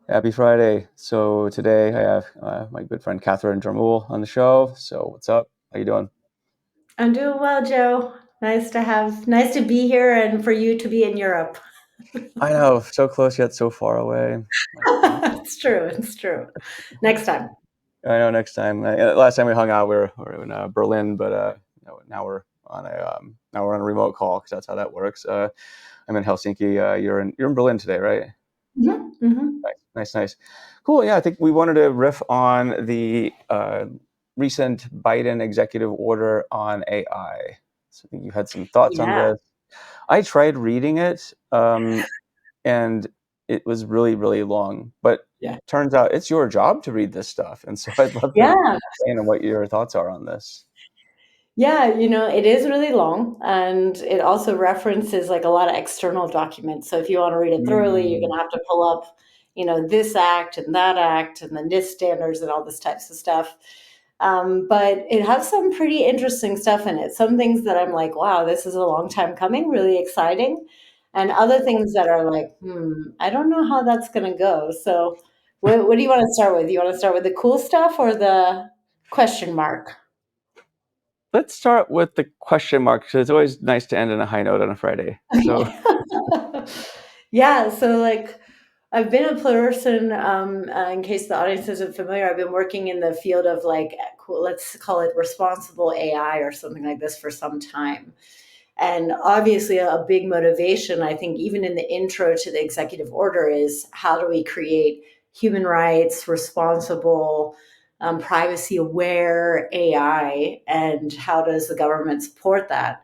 Happy Friday. So today I have my good friend Katharine Jarmul on the show. So what's up? How you doing? I'm doing well, Joe. Nice to be here and for you to be in Europe. I know, so close yet so far away. My goodness. It's true. It's true. Next time. I know. Next time, last time we hung out, we were in Berlin, but now we're on a remote call because that's how that works. I'm in Helsinki. You're in Berlin today, right? Hmm. Nice, nice, nice. Cool. Yeah, I think we wanted to riff on the recent Biden executive order on AI. So I think you had some thoughts on Yeah. this. I tried reading it, and it was really, really long. But Yeah. turns out it's your job to read this stuff, and so I'd love to Yeah. understand what your thoughts are on this. Yeah, it is really long and it also references like a lot of external documents. So if you want to read it thoroughly, you're going Mm, to have to pull up, this act and the NIST standards and all this types of stuff. But it has some pretty interesting stuff in it. Some things that I'm like, wow, this is a long time coming, really exciting. And other things that are like, I don't know how that's going to go. So what do you want to start with? You want to start with the cool stuff or the question mark? let's start with the question mark because it's always nice to end on a high note on a Friday. So, Okay. Yeah, so like I've been a person, in case the audience isn't familiar, I've been working in the field of like, let's call it responsible AI or something like this for some time. And obviously, a big motivation, I think, even in the intro to the executive order, is how do we create human rights, responsible, privacy aware AI, and how does the government support that?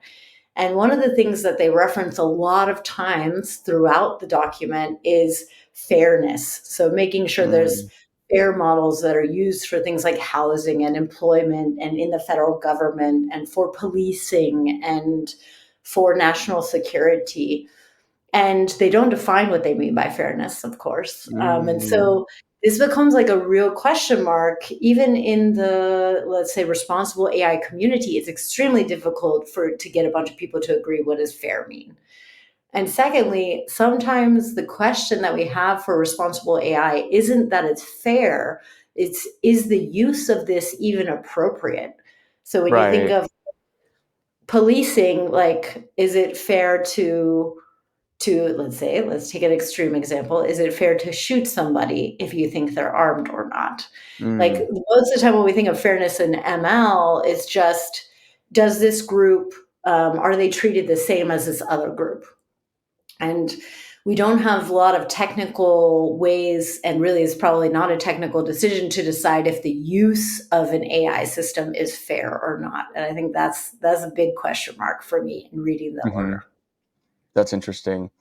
And one of the things that they reference a lot of times throughout the document is fairness. So making sure there's mm, fair models that are used for things like housing and employment and in the federal government and for policing and for national security, and they don't define what they mean by fairness, of course. And mm. so this becomes like a real question mark, even in the, let's say, responsible AI community. It's extremely difficult for to get a bunch of people to agree what does fair mean. And secondly, sometimes the question that we have for responsible AI isn't that it's fair, it's is the use of this even appropriate? So when you think Right. of policing, like, is it fair to let's take an extreme example, is it fair to shoot somebody if you think they're armed or not? Like Mm. most of the time when we think of fairness in ML, it's just, does this group, are they treated the same as this other group? And we don't have a lot of technical ways, and really it's probably not a technical decision to decide if the use of an AI system is fair or not. And I think that's a big question mark for me in reading the Hmm. order. That's interesting.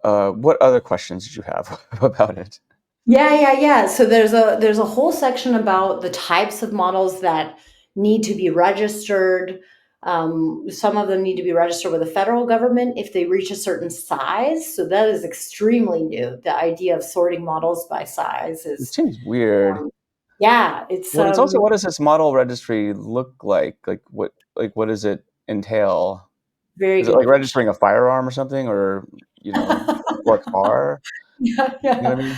What other questions did you have about it? Yeah. So there's a whole section about the types of models that need to be registered. Some of them need to be registered with the federal government if they reach a certain size. So that is extremely new. The idea of sorting models by size It is, seems weird. yeah, it's Well, it's also what does this model registry look like? What does it entail? very Is it good like question. registering a firearm or something, you know, or a car? Yeah, You know yeah. what I mean?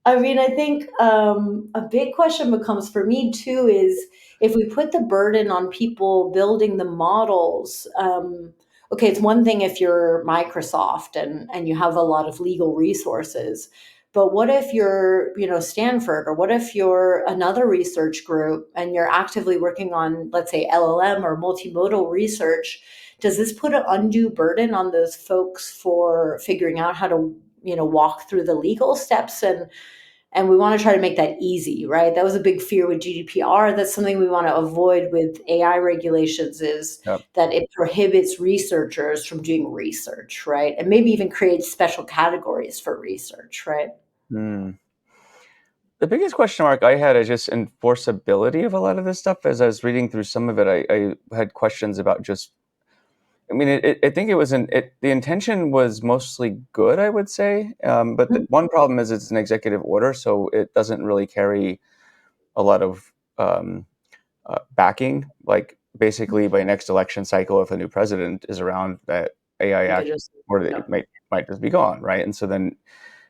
I mean, I think a big question becomes for me too is if we put the burden on people building the models. Okay, it's one thing if you're Microsoft and you have a lot of legal resources, but what if you're, Stanford, or what if you're another research group and you're actively working on, let's say, LLM or multimodal research? Does this put an undue burden on those folks for figuring out how to, walk through the legal steps? And we want to try to make that easy, right? That was a big fear with GDPR. That's something we want to avoid with AI regulations, is Yep. that it prohibits researchers from doing research, right? And maybe even creates special categories for research, right? Hmm. The biggest question mark I had is just enforceability of a lot of this stuff. As I was reading through some of it, I had questions about just. I mean, I think it was the intention was mostly good, I would say. But the one problem is it's an executive order, so it doesn't really carry a lot of backing. Like basically, by next election cycle, if a new president is around, that AI You could act just, or you know, it might just be gone, right? And so then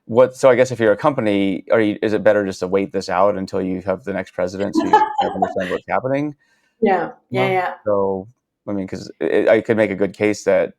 what? So I guess if you're a company, is it better just to wait this out until you have the next president so you kind of understand what's happening? Yeah, yeah, Well, yeah. so I mean, because I could make a good case that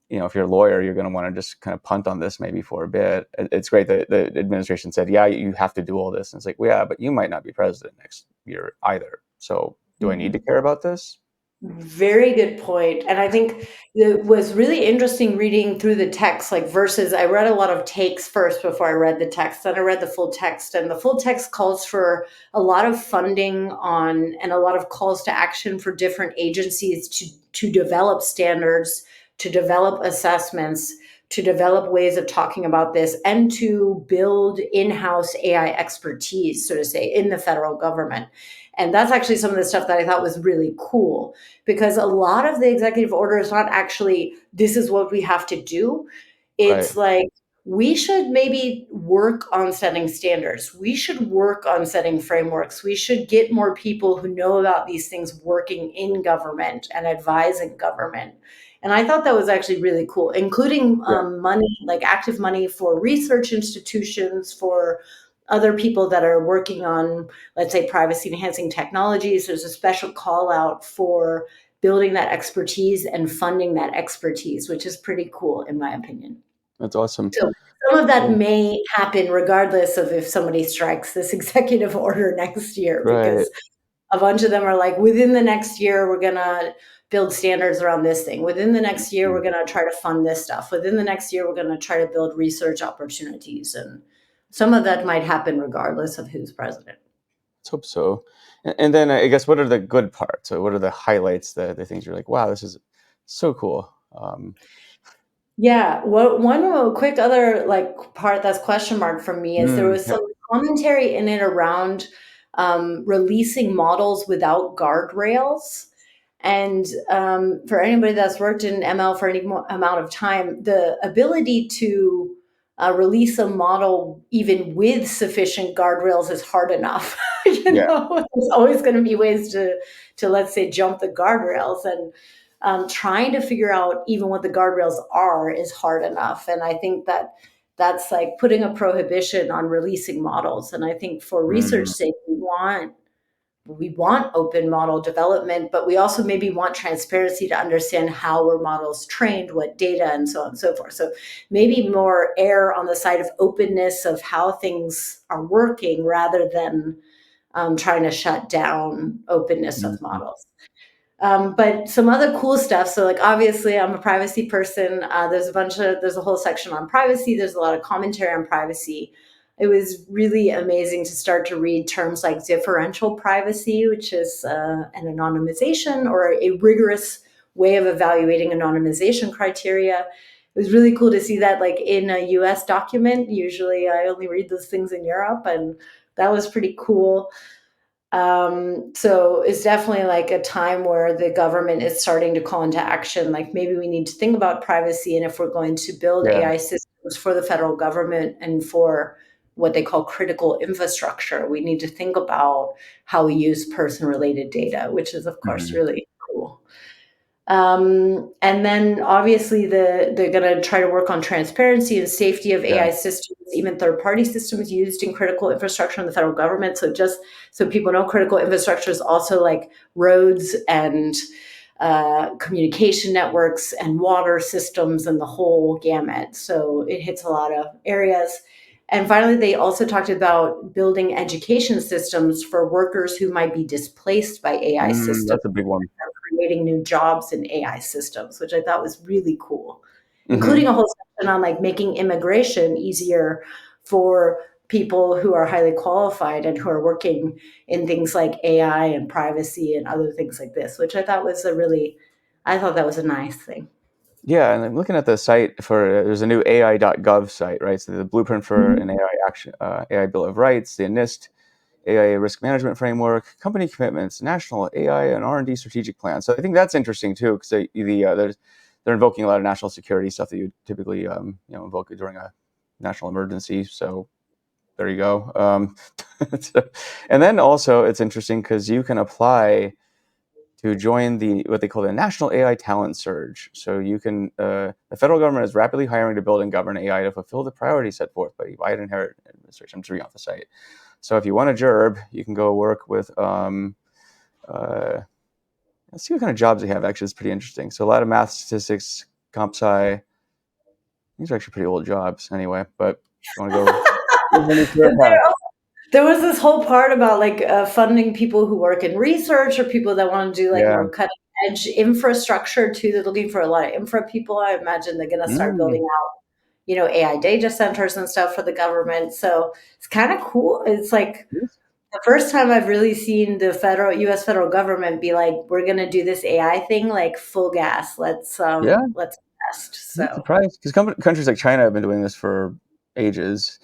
if you're a lawyer, you're going to want to just kind of punt on this maybe for a bit. It's great that the administration said, yeah, you have to do all this. And it's like, well, yeah, but you might not be president next year either. So do I need to Mhm. care about this? Very good point. And I think it was really interesting reading through the text, like verses. I read a lot of takes first before I read the text. Then I read the full text. And the full text calls for a lot of funding on and a lot of calls to action for different agencies to develop standards, to develop assessments, to develop ways of talking about this, and to build in-house AI expertise, so to say, in the federal government. And that's actually some of the stuff that I thought was really cool, because a lot of the executive order is not actually, this is what we have to do. Right. It's like, we should maybe work on setting standards. We should work on setting frameworks. We should get more people who know about these things working in government and advising government. And I thought that was actually really cool, including Yeah. money, like active money for research institutions, for other people that are working on, let's say, privacy enhancing technologies. There's a special call out for building that expertise and funding that expertise, which is pretty cool, in my opinion. That's awesome. So some of that Yeah. may happen regardless of if somebody strikes this executive order next year, Right. because a bunch of them are like, within the next year, we're going to build standards around this thing. Within the next year, we're Mhm. going to try to fund this stuff. Within the next year, we're going to try to build research opportunities. And some of that might happen regardless of who's president. Let's hope so. And then I guess what are the good parts? So what are the highlights, the things you're like, wow, this is so cool. Yeah, one quick other, like, part that's question mark for me is there was Yep. some commentary in it around, releasing models without guardrails, and, for anybody that's worked in ML for any amount of time, the ability to, release a model even with sufficient guardrails is hard enough. Yeah. There's always gonna be ways to, let's say, jump the guardrails, and trying to figure out even what the guardrails are is hard enough. And I think that that's like putting a prohibition on releasing models. And I think for research Mm, sake, we want open model development, but we also maybe want transparency to understand how were models trained, what data, and so on and so forth. So maybe more err on the side of openness of how things are working rather than trying to shut down openness of mhm. models. But some other cool stuff. So, like, obviously, I'm a privacy person. There's a whole section on privacy. There's a lot of commentary on privacy. It was really amazing to start to read terms like differential privacy, which is an anonymization or a rigorous way of evaluating anonymization criteria. It was really cool to see that, like, in a US document. Usually, I only read those things in Europe, and that was pretty cool. So it's definitely like a time where the government is starting to call into action. Like, maybe we need to think about privacy, and if we're going to build Yeah. AI systems for the federal government and for what they call critical infrastructure, we need to think about how we use person-related data, which is, of course, Mhm. really cool. And then obviously they're going to try to work on transparency and safety of Yeah. AI systems, even third-party systems used in critical infrastructure in the federal government. So just so people know, critical infrastructure is also like roads and communication networks and water systems and the whole gamut. So it hits a lot of areas. And finally, they also talked about building education systems for workers who might be displaced by AI systems, That's a big one. creating new jobs in AI systems, which I thought was really cool, including Mhm. a whole section on like making immigration easier for people who are highly qualified and who are working in things like AI and privacy and other things like this, which I thought that was a nice thing. Yeah, and I'm looking at the site for there's a new AI.gov site, right? So the blueprint for Mhm. an AI Bill of Rights, the NIST AI risk management framework, company commitments, national AI and R&D strategic plan. So I think that's interesting too, because they're invoking a lot of national security stuff that you typically invoke during a national emergency. So there you go. So- and then also it's interesting because you can apply to join what they call the National AI Talent Surge. So you can the federal government is rapidly hiring to build and govern AI to fulfill the priorities set forth by the Biden-Harris administration. I'm just reading off the site. So if you want a job, you can go work with. Let's see what kind of jobs they have. Actually, it's pretty interesting. So a lot of math, statistics, comp sci. These are actually pretty old jobs anyway. But if you want to go, here's any career path. There was this whole part about like funding people who work in research or people that want to do like Yeah. more cutting edge infrastructure too. They're looking for a lot of infra people. I imagine they're going to start Mm. building out, AI data centers and stuff for the government. So it's kind of cool. It's like the first time I've really seen the U.S. federal government be like, we're going to do this AI thing, like full gas. Yeah. Let's invest. I'm not So. surprised because countries like China have been doing this for ages,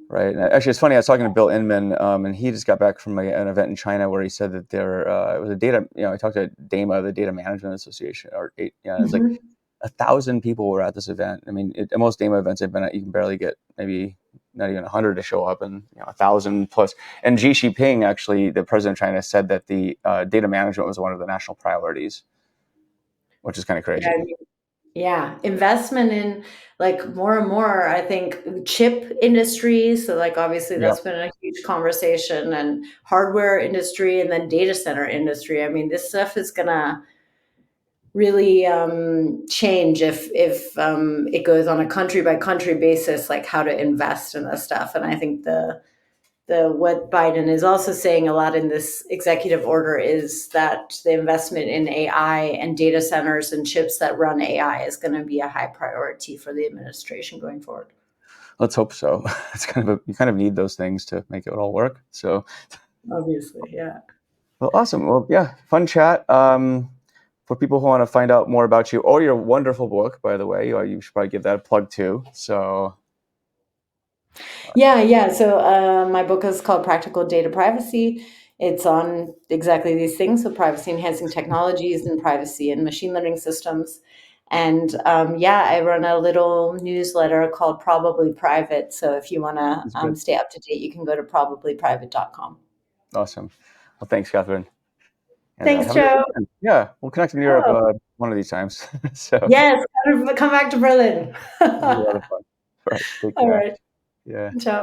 right? And actually, it's funny. I was talking to Bill Inman, and he just got back from an event in China where he said that it was a data. I talked to DAMA, the Data Management Association, it was like Mhm. 1,000 people were at this event. I mean, at most DAMA events I've been at, you can barely get maybe not even 100 to show up, and 1,000 plus. And Xi Jinping, actually, the president of China, said that the data management was one of the national priorities, which is kind of Yeah, crazy. yeah, investment in like more and more, I think chip industry. So like obviously Yeah. that's been a huge conversation and hardware industry and then data center industry. I mean, this stuff is gonna really change if it goes on a country by country basis, like how to invest in this stuff. And I think the what Biden is also saying a lot in this executive order is that the investment in AI and data centers and chips that run AI is going to be a high priority for the administration going forward. Let's hope so. It's you kind of need those things to make it all work. So, Obviously, yeah. well, awesome. Well, yeah, fun chat. For people who want to find out more about you or your wonderful book, by the way, you should probably give that a plug too. So, Yeah, yeah. So my book is called Practical Data Privacy. It's on exactly these things, so privacy enhancing technologies and privacy and machine learning systems. And yeah, I run a little newsletter called Probably Private. So if you want to it's good. stay up to date, you can go to probablyprivate.com. Awesome. Well, thanks, Catherine, and Thanks, have a good Joe. weekend. Yeah, we'll connect in Europe Oh, one of these times. So, yes, come back to Berlin. it'll be a lot of fun. All right, take All care. right. Yeah. Ciao.